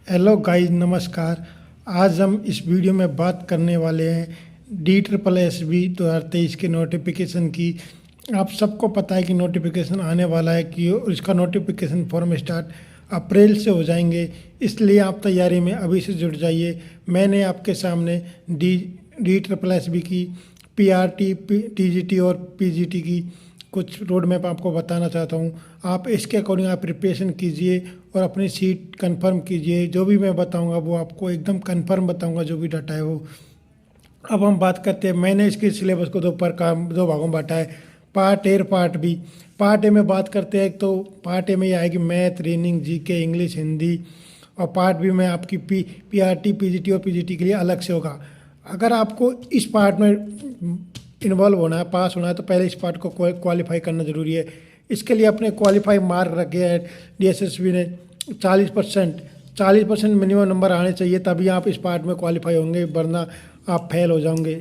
Hello guys, नमस्कार। आज हम इस वीडियो में बात करने वाले हैं DSSB 2023 के नोटिफिकेशन की। आप सबको पता है कि नोटिफिकेशन आने वाला है कि इसका नोटिफिकेशन फॉर्म स्टार्ट अप्रैल से हो जाएंगे, इसलिए आप तैयारी में अभी से जुट जाइए। मैंने आपके सामने DSSB की PRT, TGT और PGT की कुछ रोड मैप आपको बताना चाहता हूँ। आप इसके अकॉर्डिंग आप प्रिपरेशन कीजिए और अपनी सीट कंफर्म कीजिए। जो भी मैं बताऊँगा वो आपको एकदम कंफर्म बताऊँगा, जो भी डाटा है वो। अब हम बात करते हैं, मैंने इसके सिलेबस को दो भागों में बांटा है, पार्ट ए और पार्ट बी। पार्ट ए में बात करते हैं तो पार्ट ए में ये आएगी math, reasoning, GK, English, Hindi. और पार्ट बी में आपकी PRT, PGT और PGT के लिए अलग से होगा। अगर आपको इस पार्ट में इन्वॉल्व होना है, पास होना है, तो पहले इस पार्ट को क्वालिफाई करना ज़रूरी है। इसके लिए अपने क्वालिफाई मार्क रखे हैं DSSB ने 40% मिनिमम नंबर आने चाहिए, तभी आप इस पार्ट में क्वालिफाई होंगे, वरना आप फेल हो जाओगे।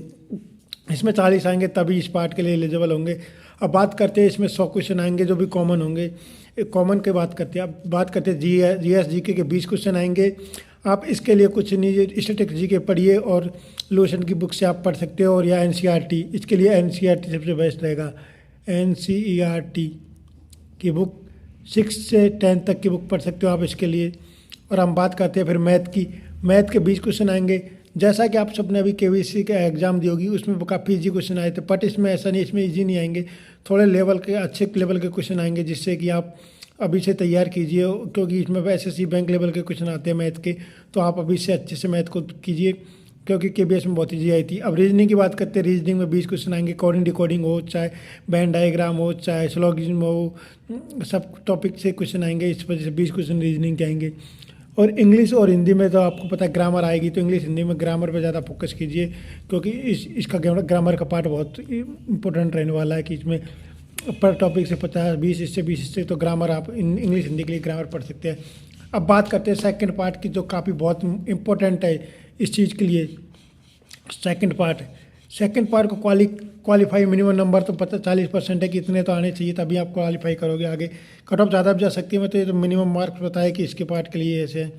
इसमें 40 आएंगे तभी इस पार्ट के लिए एलिजिबल होंगे। अब बात करते हैं, इसमें 100 क्वेश्चन आएंगे जो भी कॉमन होंगे। कॉमन की बात करते हैं। अब बात करते हैं GS GK के 20 क्वेश्चन आएंगे। आप इसके लिए कुछ नहीं, स्टैटिस्टिक्स GK पढ़िए और लोशन की बुक से आप पढ़ सकते हो, और या NCERT। इसके लिए NCERT सबसे बेस्ट रहेगा। NCERT की बुक 6 से 10 तक की बुक पढ़ सकते हो आप इसके लिए। और हम बात करते हैं फिर मैथ की। मैथ के 20 क्वेश्चन आएंगे। जैसा कि आप सबने अभी KVC का एग्ज़ाम दी होगी, उसमें काफ़ी ईजी क्वेश्चन आए थे, बट इसमें ऐसा नहीं, इसमें ईजी नहीं आएंगे। थोड़े लेवल के, अच्छे लेवल के क्वेश्चन आएंगे, जिससे कि आप अभी से तैयार कीजिए, क्योंकि इसमें SSC बैंक लेवल के क्वेश्चन आते हैं मैथ के। तो आप अभी से अच्छे से मैथ को कीजिए, क्योंकि KBS में बहुत ईजी आई थी। अब रीजनिंग की बात करते हैं। रीजनिंग में 20 क्वेश्चन आएंगे। कोडिंग डिकोडिंग हो, चाहे बैन डायग्राम हो, चाहे स्लोगिज्म हो, सब टॉपिक से क्वेश्चन आएंगे। इस वजह से 20 क्वेश्चन रीजनिंग के आएंगे। और इंग्लिश और हिंदी में तो आपको पता है ग्रामर आएगी, तो इंग्लिश हिंदी में ग्रामर पे ज़्यादा फोकस कीजिए, क्योंकि इसका ग्रामर का पार्ट बहुत इंपॉर्टेंट रहने वाला है। कि इसमें पर टॉपिक से 50-20 इससे 20 इससे तो ग्रामर आप इंग्लिश हिंदी के लिए ग्रामर पढ़ सकते हैं। अब बात करते हैं सेकंड पार्ट की, जो काफ़ी बहुत इंपॉर्टेंट है इस चीज़ के लिए। सेकंड पार्ट को क्वालिफाई मिनिमम नंबर तो पता 40% है कि इतने तो आने चाहिए, तभी आप क्वालिफाई करोगे। आगे कट ऑफ ज़्यादा भी जा सकती है। मैं तो ये तो मिनिमम मार्क्स बताया कि इसके पार्ट के लिए ऐसे है।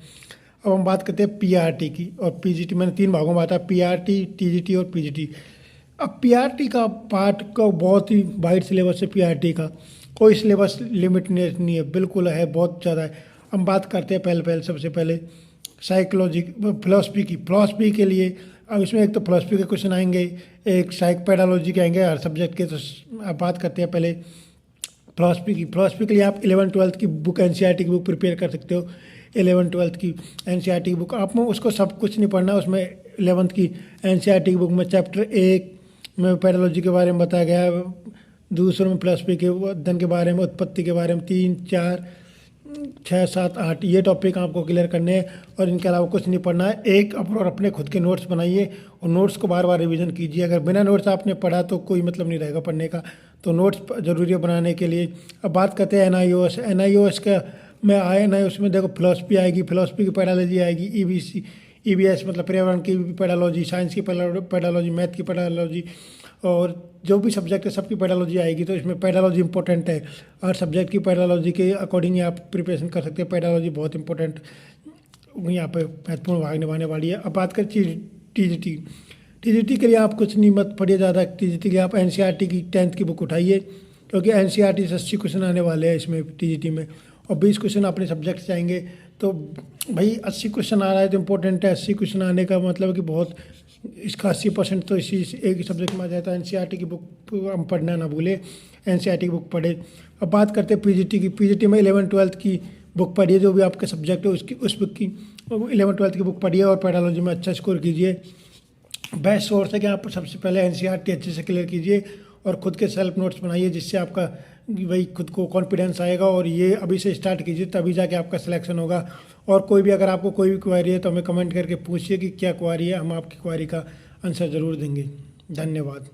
अब हम बात करते हैं PRT की और PGT। मैंने 3 भागों में बांटा, PRT, TGT और PGT। अब PRT का पार्ट का बहुत ही वाइड सिलेबस है। PRT का कोई सिलेबस लिमिट नहीं है, बिल्कुल है, बहुत ज़्यादा है। हम बात करते हैं पहले सबसे पहले साइकोलॉजी, फिलॉसफी के लिए। अब इसमें एक तो फिलॉसफी के क्वेश्चन आएंगे, एक साइकोपेडालॉजी के आएंगे हर सब्जेक्ट के। तो आप बात करते हैं पहले फिलॉसफी के लिए आप 11th-12th की बुक, NCERT की बुक प्रिपेयर कर सकते हो। 11th-12th की NCERT की बुक, आप में उसको सब कुछ नहीं पढ़ना। उसमें 11th की NCERT की बुक में चैप्टर 1 में पेडालॉजी के बारे में बताया गया है, दूसरों में फिलॉसफी के अध्ययन के बारे में, उत्पत्ति के बारे में 3, 4, 6, 7, 8 ये टॉपिक आपको क्लियर करने हैं, और इनके अलावा कुछ नहीं पढ़ना है। एक और अपने खुद के नोट्स बनाइए और नोट्स को बार बार रिवीजन कीजिए। अगर बिना नोट्स आपने पढ़ा तो कोई मतलब नहीं रहेगा पढ़ने का, तो नोट्स जरूरी है बनाने के लिए। अब बात करते हैं NIOS का में आए NIOS में देखो फिलॉसफी आएगी, फिलॉसफी की पेडालॉजी आएगी, EVS मतलब पर्यावरण की पेडालॉजी, साइंस की पेडालॉजी, मैथ की पेडालॉजी, और जो भी सब्जेक्ट है सबकी पेडालॉजी आएगी। तो इसमें पेडालॉजी इंपॉर्टेंट है, और सब्जेक्ट की पेडालॉजी के अकॉर्डिंग ही आप प्रिपरेशन कर सकते हैं। पेडालॉजी बहुत इंपॉर्टेंट यहाँ पे महत्वपूर्ण भाग निभाने वाली है। अब बात करें TGT के लिए आप कुछ नहीं मत पढ़िए ज़्यादा। TGT के लिए आप NCERT की 10th की बुक उठाइए, क्योंकि NCERT से 80 क्वेश्चन आने वाले हैं इसमें TGT में, और 20 क्वेश्चन अपने सब्जेक्ट से आएंगे। तो भाई 80 क्वेश्चन आ रहा है तो इम्पोर्टेंट है। 80 क्वेश्चन आने का मतलब कि बहुत, इसका 80% तो इसी एक ही सब्जेक्ट में आ जाता है। NCERT की बुक हम पढ़ना ना भूले, NCERT की बुक पढ़े। अब बात करते हैं PGT की। PGT में 11th-12th की बुक पढ़िए, जो भी आपका सब्जेक्ट है उसकी, उस बुक की 11th-12th की बुक पढ़िए, और पेडालॉजी में अच्छा स्कोर कीजिए। बेस्ट सोर्स है कि आप सबसे पहले NCERT अच्छे से क्लियर कीजिए और खुद के सेल्फ नोट्स बनाइए, जिससे आपका वही खुद को कॉन्फिडेंस आएगा। और ये अभी से स्टार्ट कीजिए, तभी जाके आपका सिलेक्शन होगा। और कोई भी, अगर आपको कोई भी क्वेरी है तो हमें कमेंट करके पूछिए कि क्या क्वेरी है, हम आपकी क्वेरी का आंसर ज़रूर देंगे। धन्यवाद।